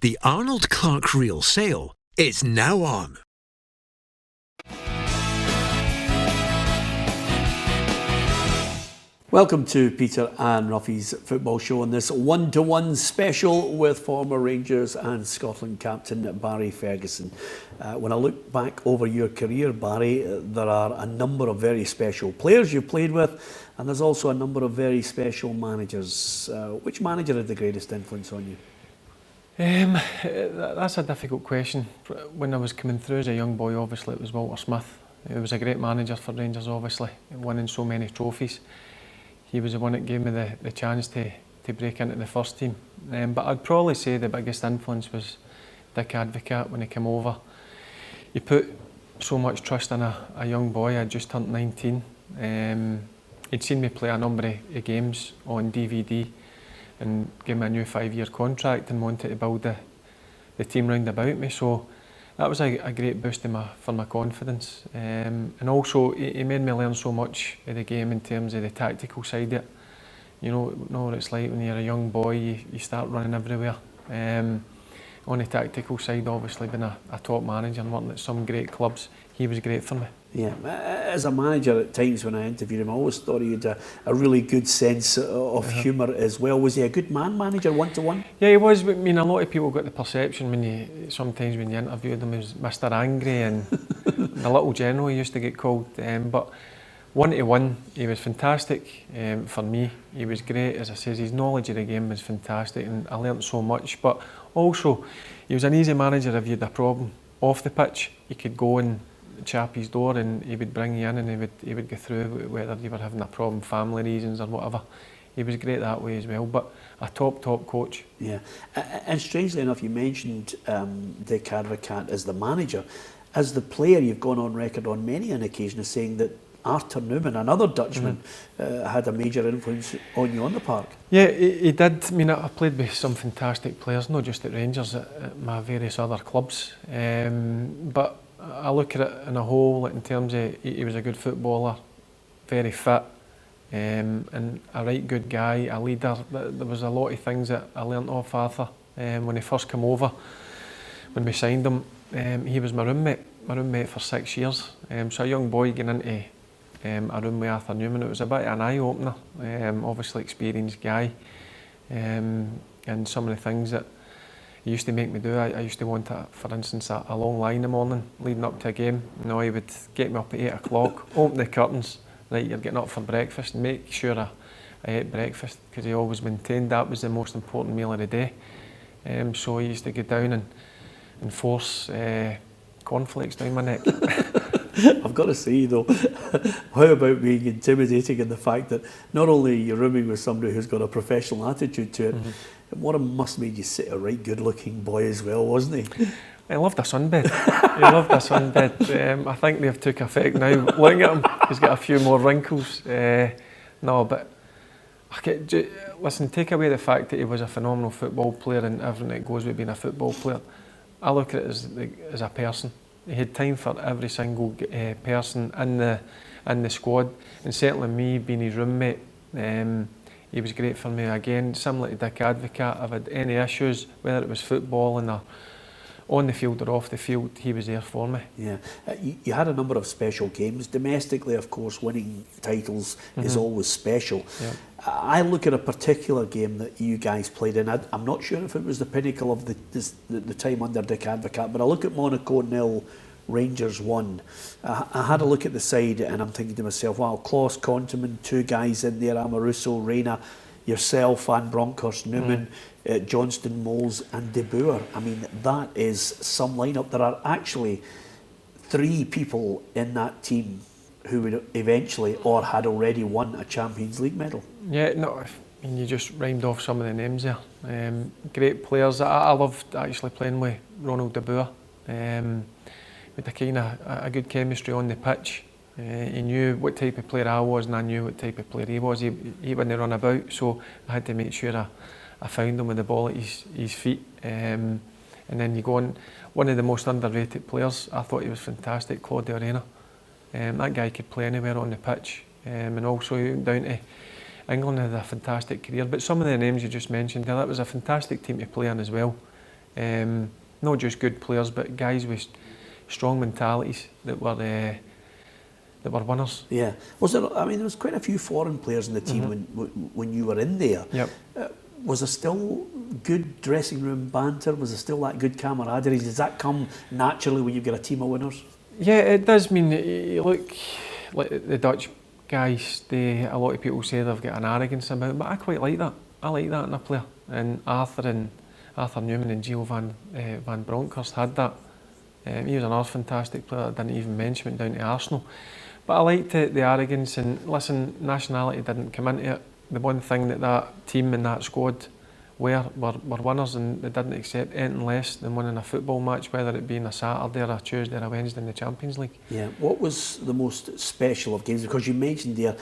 The Arnold Clark Reel sale is now on. Welcome to Peter and Ruffy's football show on this one-to-one special with former Rangers and Scotland captain Barry Ferguson. When I look back over your career, Barry, there are a number of very special players you've played with, and there's also a number of very special managers. Which manager had the greatest influence on you? That's a difficult question. When I was coming through as a young boy, obviously it was Walter Smith. He was a great manager for Rangers, obviously, winning so many trophies. He was the one that gave me the chance to break into the first team. But I'd probably say the biggest influence was Advocaat when he came over. He put so much trust in a young boy. I'd just turned 19. He'd seen me play a number of games on DVD and gave me a new 5-year contract and wanted to build the team round about me. So that was a great boost for my confidence. And also he made me learn so much of the game in terms of the tactical side of it. You know what it's like when you're a young boy, you start running everywhere. On the tactical side, obviously being a top manager and working at some great clubs, he was great for me. Yeah, as a manager at times when I interviewed him, I always thought he had a really good sense of humour as well. Was he a good manager, one-to-one? Yeah, he was. But, I mean, a lot of people got the perception sometimes when you interviewed him as Mr. Angry and the little general he used to get called. But one-to-one, he was fantastic for me. He was great, as I said, his knowledge of the game was fantastic and I learnt so much. But also, he was an easy manager if you had a problem off the pitch. He could go and chap his door and he would bring you in and he would go through whether you were having a problem, family reasons or whatever. He was great that way as well, but a top coach. Yeah, and strangely enough, you mentioned Advocaat as the manager. As the player, you've gone on record on many an occasion as saying that Arthur Numan, another Dutchman, had a major influence on you on the park. Yeah, he did. I mean, I played with some fantastic players, not just at Rangers, at my various other clubs. But I look at it in a whole, in terms of he was a good footballer, very fit, and a right good guy, a leader. There was a lot of things that I learnt off Arthur when he first came over. When we signed him, he was my roommate for 6 years. So a young boy getting into a room with Arthur Numan, it was a bit of an eye-opener. Obviously experienced guy, and some of the things that he used to make me do. I used to want, for instance, a long line in the morning leading up to a game. You know, he would get me up at 8 o'clock, open the curtains, right, you're getting up for breakfast, and make sure I ate breakfast, because he always maintained that was the most important meal of the day. So he used to go down and force cornflakes down my neck. I've got to say though, how about being intimidating in the fact that not only you're rooming with somebody who's got a professional attitude to it, what must have made you sit a right good looking boy as well, wasn't he? He loved a sunbed. He loved a sunbed. I think they've took effect now. Looking at him, he's got a few more wrinkles. No, but listen, take away the fact that he was a phenomenal football player and everything that goes with being a football player. I look at it as a person. He had time for every single person in the squad, and certainly me being his roommate, he was great for me. Again, similar to Advocaat, if I had any issues, whether it was footballing or on the field or off the field, he was there for me. Yeah, you had a number of special games. Domestically, of course, winning titles is always special. Yeah. I look at a particular game that you guys played in. I'm not sure if it was the pinnacle of the time under Advocaat, but I look at Monaco 0, Rangers 1. I had a look at the side and I'm thinking to myself, wow, Klaus, Konteman, 2 guys in there, Amoruso, Reina, yourself, Van Bronckhorst, Numan, Johnston, Moles and De Boer. I mean, that is some lineup. There are actually 3 people in that team who would eventually or had already won a Champions League medal. Yeah, no, I mean, you just rhymed off some of the names there. Great players. I loved actually playing with Ronald De Boer. With a good chemistry on the pitch. He knew what type of player I was and I knew what type of player he was. He wouldn't run about, so I had to make sure I found him with the ball at his feet. And then you go on, one of the most underrated players, I thought he was fantastic, Claudio Reyna. That guy could play anywhere on the pitch, and also down to England had a fantastic career. But some of the names you just mentioned, that was a fantastic team to play in as well. Not just good players, but guys with strong mentalities that were winners. Yeah. Was there? I mean, there was quite a few foreign players in the team when you were in there. Yep. Was there still good dressing room banter? Was there still that good camaraderie? Does that come naturally when you've got a team of winners? Yeah, it does. I mean, you look like the Dutch guys. A lot of people say they've got an arrogance about them, but I quite like that. I like that in a player. And Arthur Numan and Gio van Bronckhorst had that. He was another fantastic player. I didn't even mention it down to Arsenal. But I liked the arrogance, and listen, nationality didn't come into it. The one thing that team and that squad were winners, and they didn't accept anything less than winning a football match, whether it be on a Saturday or a Tuesday or a Wednesday in the Champions League. Yeah. What was the most special of games? Because you mentioned there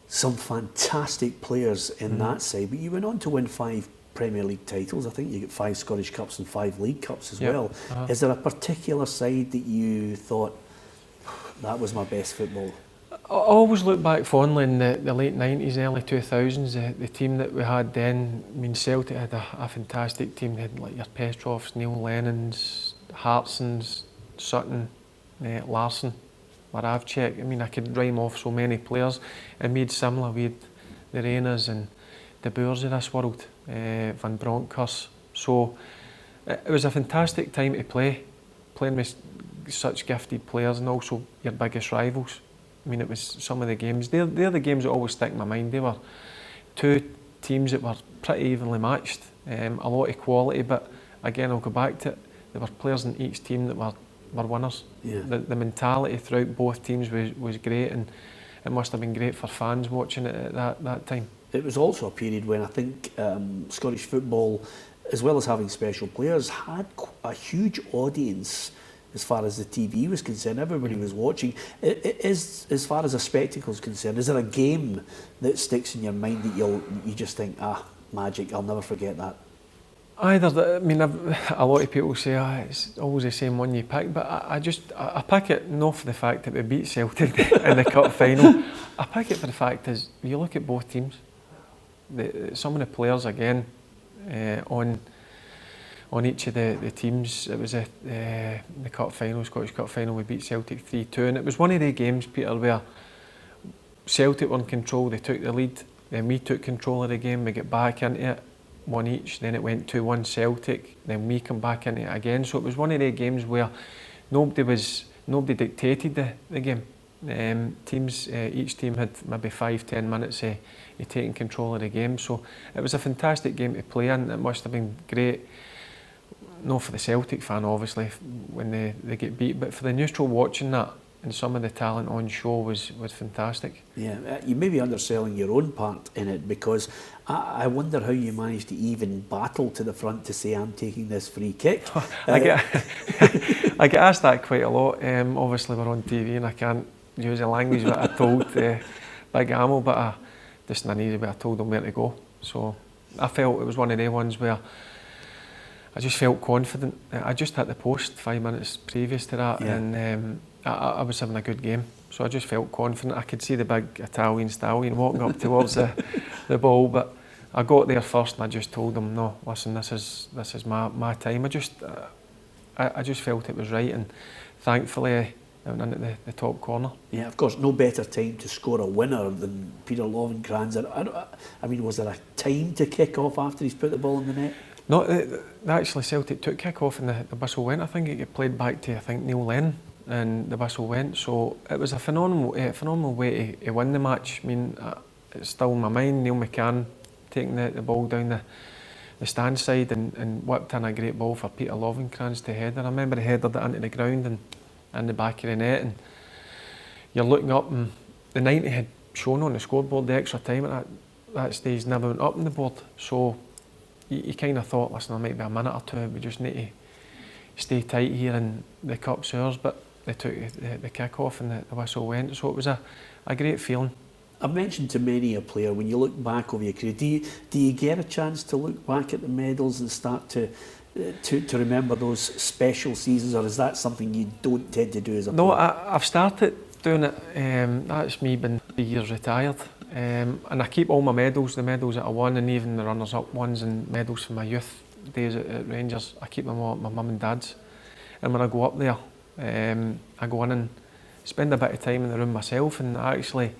some fantastic players in that side, but you went on to win 5 Premier League titles. I think you get 5 Scottish Cups and 5 League Cups as well. Is there a particular side that you thought, that was my best football? I always look back fondly in the late 90s, early 2000s, the team that we had then. I mean, Celtic had a fantastic team. They had like your Petrovs, Neil Lennons, Hartsons, Sutton, Larsson, Moravcik. I mean, I could rhyme off so many players. And we had similar, we had the Reynas and the Boers of this world, Van Bronckhorst. So it was a fantastic time to play, playing with such gifted players and also your biggest rivals. I mean, it was some of the games. They're the games that always stick in my mind. They were 2 teams that were pretty evenly matched, a lot of quality, but again, I'll go back to it. There were players in each team that were winners. Yeah. The mentality throughout both teams was great, and it must have been great for fans watching it at that time. It was also a period when I think Scottish football, as well as having special players, had a huge audience as far as the TV was concerned. Everybody was watching. As far as a spectacle is concerned, is there a game that sticks in your mind that you just think, magic, I'll never forget that? I mean, a lot of people say it's always the same one you pick, but I pick it not for the fact that we beat Celtic in the cup final. I pick it for the fact is, you look at both teams, some of the players again on each of the teams. It was the cup final, Scottish Cup final, we beat Celtic 3-2, and it was one of the games, Peter, where Celtic were in control, they took the lead, then we took control of the game, we get back into it, 1 each, then it went 2-1 Celtic, then we come back into it again. So it was one of the games where nobody dictated the game. Each team had maybe 5-10 minutes of taking control of the game. So it was a fantastic game to play in. It must have been great, not for the Celtic fan obviously when they get beat, but for the neutral watching that, and some of the talent on show was fantastic. Yeah, you may be underselling your own part in it, because I wonder how you managed to even battle to the front to say, I'm taking this free kick. I get asked that quite a lot. Obviously we're on TV and I can't use the language that I told Big Amel, but I just in an easy way I told him where to go. So I felt it was one of the ones where I just felt confident. I just hit the post 5 minutes previous to that, and I was having a good game, so I just felt confident. I could see the big Italian stallion walking up towards the ball, but I got there first and I just told him, no, listen, this is my time. I just felt it was right, and thankfully I went in at the top corner. Yeah, of course, no better time to score a winner than Peter Lovenkrands. I mean, was there a time to kick off after he's put the ball in the net? No, actually Celtic took kick off and the whistle went. I think it got played back to Neil Lennon, and the whistle went. So it was a phenomenal way to win the match. I mean, it's still in my mind, Neil McCann taking the ball down the stand side and whipped in a great ball for Peter Lovenkrands to header. I remember he headed it into the ground and in the back of the net, and you're looking up, and the 90 had shown on the scoreboard the extra time at that stage never went up on the board. So you kind of thought, listen, there might be a minute or two, we just need to stay tight here and the cup's ours, but they took the kick off and the whistle went, so it was a great feeling. I've mentioned to many a player, when you look back over your career, do you get a chance to look back at the medals and start to remember those special seasons, or is that something you don't tend to do as a player? No, I've started doing it. That's me been 3 years retired, and I keep all my medals, the medals that I won, and even the runners-up ones and medals from my youth days at Rangers, I keep them all at my mum and dad's. And when I go up there, I go in and spend a bit of time in the room myself, and I actually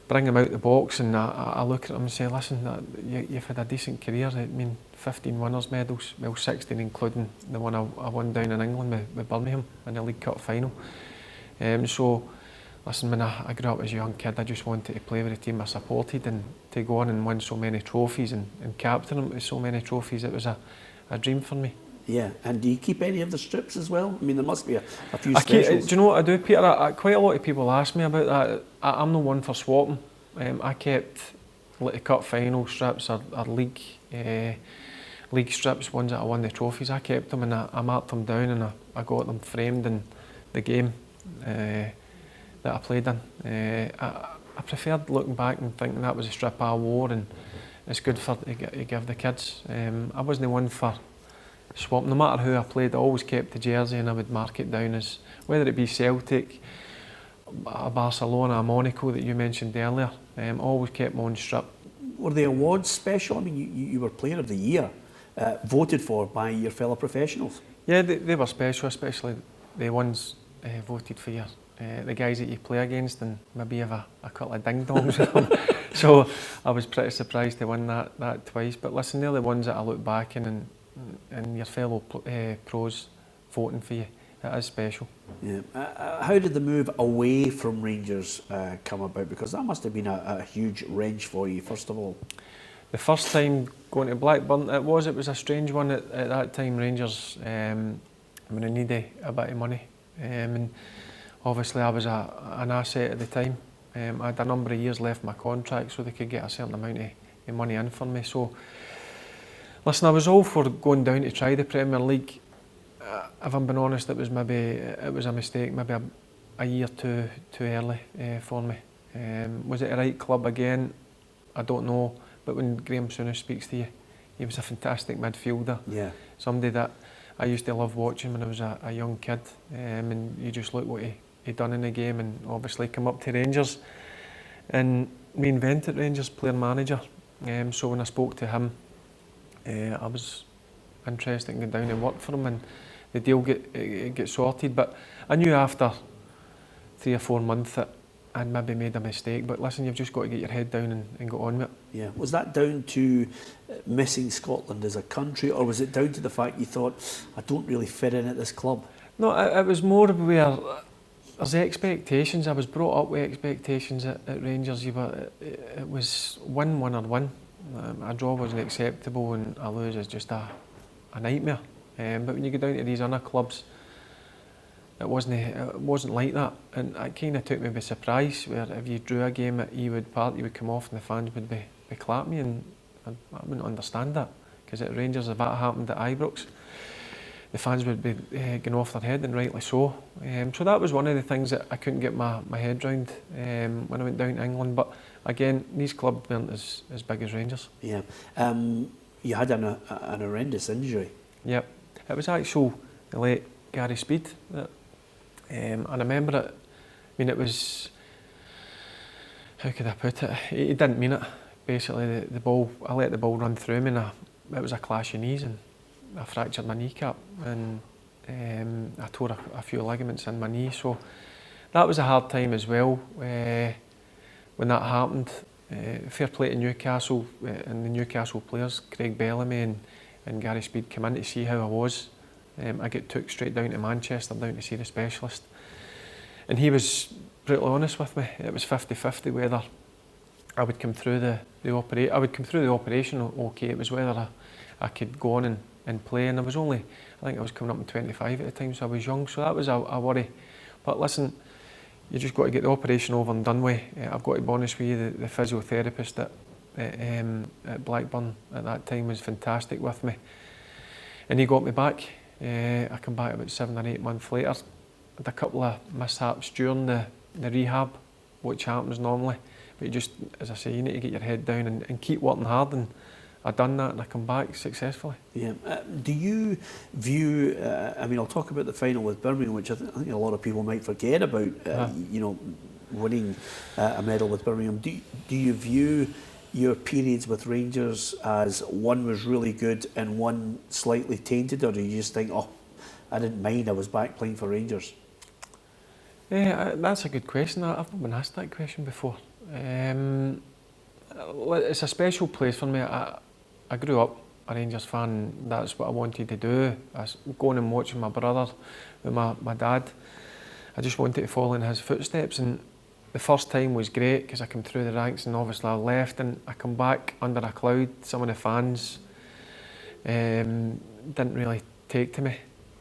bring them out the box, and I look at them and say, listen, you've had a decent career. I mean, 15 winners' medals, well, 16 including the one I won down in England with Birmingham in the League Cup final. So, listen, when I grew up as a young kid, I just wanted to play with the team I supported, and to go on and win so many trophies and captain them with so many trophies, it was a dream for me. Yeah, and do you keep any of the strips as well? I mean, there must be a few specials. Do you know what I do, Peter? Quite a lot of people ask me about that. I'm no one for swapping. I kept the cup final strips or league strips, ones that I won the trophies. I kept them, and I marked them down, and I got them framed in the game that I played in. I preferred looking back and thinking that was a strip I wore, and it's good to give the kids. I wasn't one for swap. No matter who I played, I always kept the jersey, and I would mark it down as whether it be Celtic, a Barcelona, a Monaco that you mentioned earlier. Always kept my own strip. Were the awards special? I mean, you were Player of the Year, voted for by your fellow professionals. Yeah, they were special, especially the ones voted for you. The guys that you play against, and maybe have a couple of ding-dongs with them. So I was pretty surprised to win that twice. But listen, they're the ones that I look back in, and your fellow pros voting for you. It is special. Yeah. How did the move away from Rangers come about? Because that must have been a huge wrench for you, first of all. The first time going to Blackburn, it was a strange one at that time. Rangers, when I needed a bit of money, and obviously I was an asset at the time. I had a number of years left my contract, so they could get a certain amount of money in for me. So, listen, I was all for going down to try the Premier League. If I'm being honest, it was a mistake, maybe a year too early for me. Was it the right club again? I don't know. But when Graham Souness speaks to you, he was a fantastic midfielder. Yeah. Somebody that I used to love watching when I was a young kid. And you just look what he done in the game, and obviously come up to Rangers and reinvented Rangers player manager. So when I spoke to him, I was interested in going down and work for him, and the deal get sorted. But I knew after 3 or 4 months that I'd maybe made a mistake. But listen, you've just got to get your head down and go on with it. Yeah. Was that down to missing Scotland as a country, or was it down to the fact you thought, I don't really fit in at this club? No, it was more where there's expectations. I was brought up with expectations at Rangers. It was win or win. A draw wasn't acceptable, and a lose is just a nightmare. But when you go down to these other clubs, it wasn't like that, and it kind of took me by surprise. Where if you drew a game at Ewood Park, you would come off and the fans would be clapping you, and I wouldn't understand that, because at Rangers, if that happened at Ibrox, the fans would be going off their head, and rightly so. So that was one of the things that I couldn't get my head round when I went down to England. But again, these clubs weren't as big as Rangers. Yeah. You had an horrendous injury. Yep. It was actually the late Gary Speed. And I remember it. I mean, it was, how could I put it? He didn't mean it. Basically, the ball, I let the ball run through me, and it was a clash of knees, and I fractured my kneecap, and I tore a few ligaments in my knee. So that was a hard time as well when that happened. Fair play to Newcastle and the Newcastle players, Craig Bellamy and Gary Speed, came in to see how I was. I get took straight down to Manchester, down to see the specialist, and he was brutally honest with me. It was 50-50 whether I would come through the operation. I would come through the operation okay. It was whether I could go on and play, and I think I was coming up in 25 at the time, so I was young, so that was a worry. But listen, you just got to get the operation over and done with. I've got to be honest with you, the physiotherapist at Blackburn at that time was fantastic with me, and he got me back. I come back about 7 or 8 months later. Had a couple of mishaps during the rehab, which happens normally, but you just, as I say, you need to get your head down and keep working hard, and I've done that, and I come back successfully. Yeah. Do you view, I mean, I'll talk about the final with Birmingham, which I think a lot of people might forget about, you know, winning a medal with Birmingham. Do you view your periods with Rangers as one was really good and one slightly tainted, or do you just think, oh, I didn't mind, I was back playing for Rangers? Yeah, that's a good question. I've not been asked that question before. It's a special place for me. I grew up a Rangers fan. That's what I wanted to do. I was going and watching my brother with my dad. I just wanted to follow in his footsteps, and the first time was great because I came through the ranks, and obviously I left and I come back under a cloud. Some of the fans didn't really take to me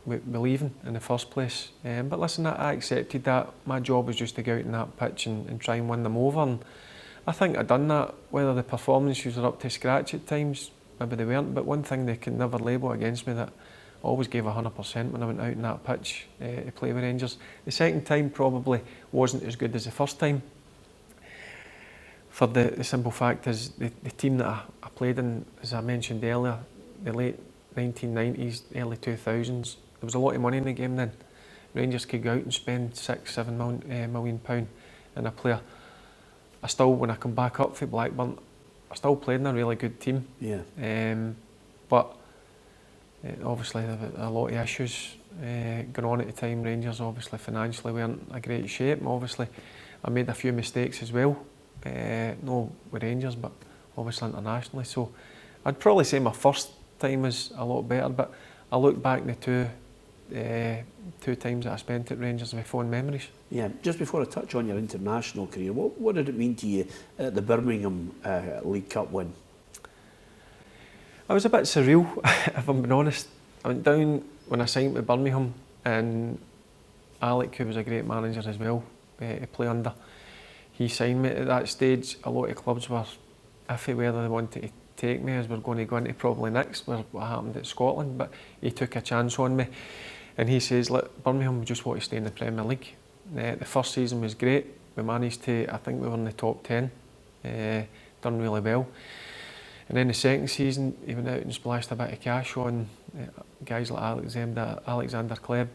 with leaving in the first place. But listen, I accepted that. My job was just to go out on that pitch and try and win them over. And I think I'd done that. Whether the performances were up to scratch at times, maybe they weren't. But one thing they could never label against me, that I always gave 100% when I went out on that pitch to play with Rangers. The second time probably wasn't as good as the first time. For the simple fact is, the team that I played in, as I mentioned earlier, the late 1990s, early 2000s, there was a lot of money in the game then. Rangers could go out and spend £6-7 million on a player. I still, when I come back up for Blackburn, I still played in a really good team. Yeah. But obviously there were a lot of issues going on at the time. Rangers obviously financially weren't in a great shape. And obviously I made a few mistakes as well. No with Rangers, but obviously internationally. So I'd probably say my first time was a lot better, but I look back in the two times that I spent at Rangers with fond memories. Yeah, just before I touch on your international career, what did it mean to you at the Birmingham League Cup win? It was a bit surreal, if I'm being honest. I went down when I signed with Birmingham, and Alec, who was a great manager as well to play under, he signed me. At that stage, a lot of clubs were iffy whether they wanted to take me, as we're going to go into probably next, what happened at Scotland, but he took a chance on me. And he says, look, Birmingham just want to stay in the Premier League. The first season was great. We managed to, I think we were in the top 10, done really well. And then the second season, he went out and splashed a bit of cash on guys like Alexander Kleb,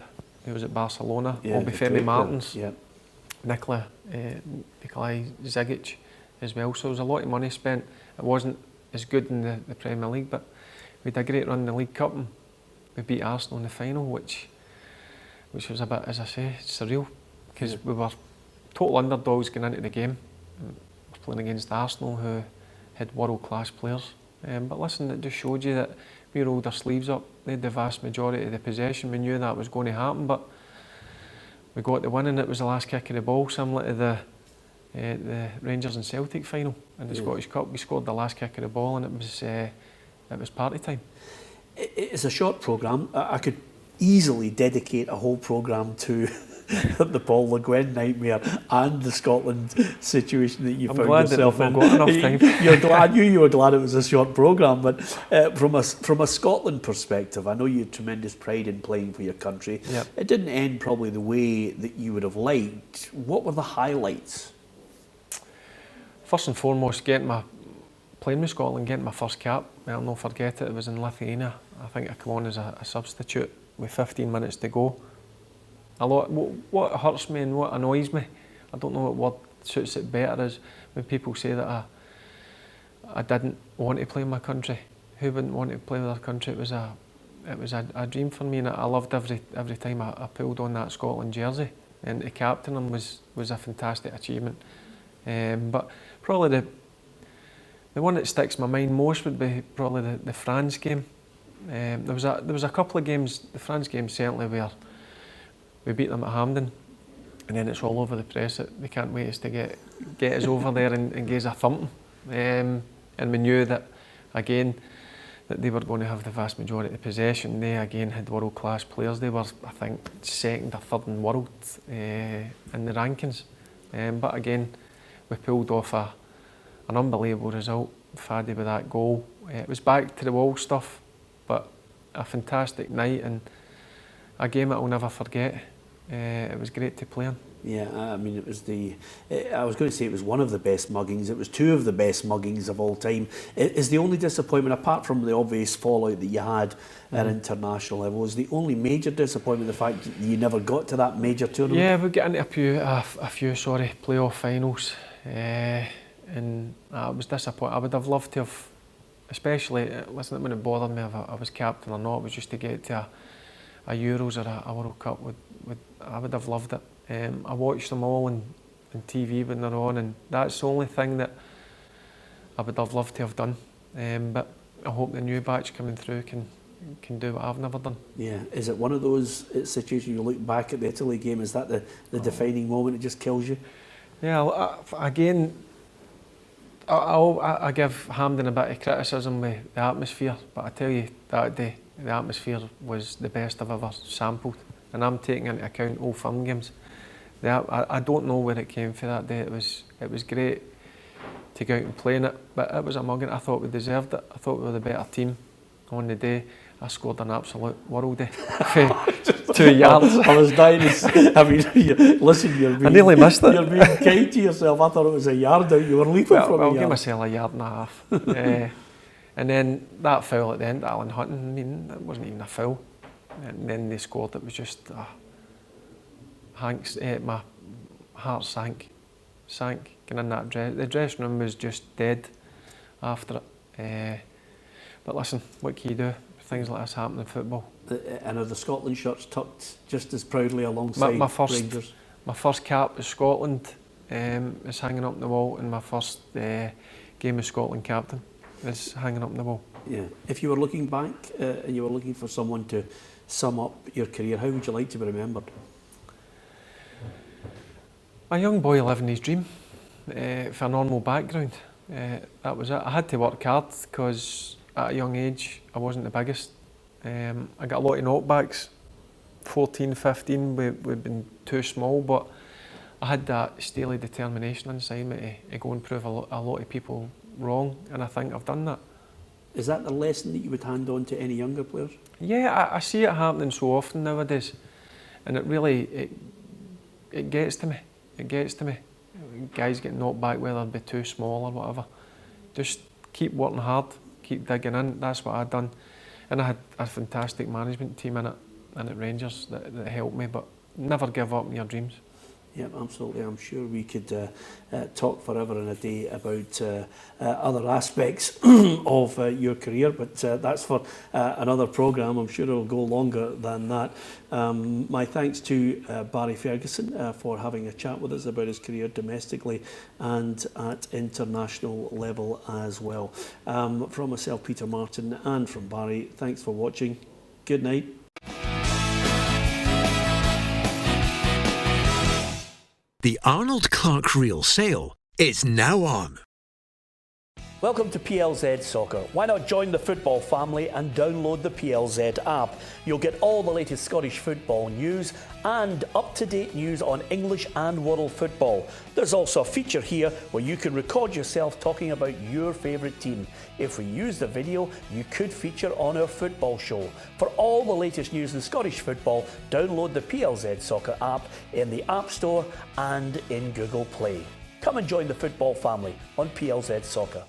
who was at Barcelona, Obafemi Martins, Nikolai Zigic as well. So there was a lot of money spent. It wasn't as good in the Premier League, but we had a great run in the League Cup, and we beat Arsenal in the final, which was a bit, as I say, surreal, because we were total underdogs going into the game. We were playing against Arsenal, who had world-class players. But listen, it just showed you that we rolled our sleeves up. They had the vast majority of the possession. We knew that was going to happen, but we got the win, and it was the last kick of the ball, similar to the Rangers and Celtic final in the Scottish Cup. We scored the last kick of the ball, and it was party time. It's a short programme. I could easily dedicate a whole programme to the Paul Le Guen nightmare and the Scotland situation that you found yourself in. You're glad you were glad it was a short programme, but from a Scotland perspective, I know you had tremendous pride in playing for your country. Yep. It didn't end probably the way that you would have liked. What were the highlights? First and foremost, playing with Scotland, getting my first cap. I'll not forget it. It was in Lithuania. I think I came on as a substitute with 15 minutes to go. What hurts me and what annoys me, I don't know what word suits it better, is when people say that I didn't want to play in my country. Who wouldn't want to play with their country? It was a dream for me, and I loved every time I pulled on that Scotland jersey. And to captain them was a fantastic achievement. But probably the one that sticks in my mind most would be probably the France game. There was a couple of games, the France game certainly, where we beat them at Hampden, and then it's all over the press that they can't wait us to get us over there and give us a thumping. And we knew that, again, that they were going to have the vast majority of the possession. They again had world-class players. They were, I think, second or third in the world in the rankings. But again, we pulled off an unbelievable result. Faddy with that goal. It was back to the wall stuff, but a fantastic night and a game that I'll never forget. It was great to play in. Yeah, I mean, it was I was going to say it was one of the best muggings. It was two of the best muggings of all time. Is the only disappointment, apart from the obvious fallout that you had at international level, is the only major disappointment the fact that you never got to that major tournament? Yeah, we got into a few playoff finals. and I was disappointed. I would have loved to have, especially, listen, it wouldn't bother me if I was captain or not. It was just to get to a Euros or a World Cup. I would have loved it. I watched them all on TV when they're on, and that's the only thing that I would have loved to have done. But I hope the new batch coming through can do what I've never done. Yeah, is it one of those situations you look back at the Italy game, is that the defining moment, it just kills you? Yeah, again, I give Hampden a bit of criticism with the atmosphere, but I tell you, that day, the atmosphere was the best I've ever sampled, and I'm taking into account Old Firm games. I don't know where it came from that day. It was great to go out and play in it, but it was a mugging. I thought we deserved it. I thought we were the better team on the day. I scored an absolute worldie for 2 yards. I was dying to, I mean, listen, I nearly missed it. You're being kind to yourself. I thought it was a yard out. You were leaping from a yard. I'll give myself a yard and a half. And then that foul at the end, Alan Hutton, I mean, it wasn't even a foul. And then they scored. It was just, Hank's, my heart sank. Getting in that the dressing room was just dead after it. But listen, what can you do? Things like this happen in football. And are the Scotland shirts tucked just as proudly alongside Rangers? My first cap is Scotland, is hanging up on the wall, and my first game as Scotland captain is hanging up on the wall. Yeah. If you were looking back and you were looking for someone to sum up your career, how would you like to be remembered? A young boy living his dream, for a normal background. That was it. I had to work hard because at a young age I wasn't the biggest. I got a lot of knockbacks. 14, 15, we've been too small, but I had that steely determination inside me to go and prove a lot of people wrong, and I think I've done that. Is that the lesson that you would hand on to any younger players? Yeah, I see it happening so often nowadays, and it really it gets to me. It gets to me. Guys get knocked back whether they'd be too small or whatever. Just keep working hard, keep digging in. That's what I'd done, and I had a fantastic management team in it and at Rangers that helped me. But never give up on your dreams. Yeah, absolutely. I'm sure we could talk forever and a day about other aspects of your career, but that's for another programme. I'm sure it'll go longer than that. My thanks to Barry Ferguson for having a chat with us about his career domestically and at international level as well. From myself, Peter Martin, and from Barry, thanks for watching. Good night. The Arnold Clark Reel sale is now on. Welcome to PLZ Soccer. Why not join the football family and download the PLZ app? You'll get all the latest Scottish football news and up-to-date news on English and world football. There's also a feature here where you can record yourself talking about your favourite team. If we use the video, you could feature on our football show. For all the latest news in Scottish football, download the PLZ Soccer app in the App Store and in Google Play. Come and join the football family on PLZ Soccer.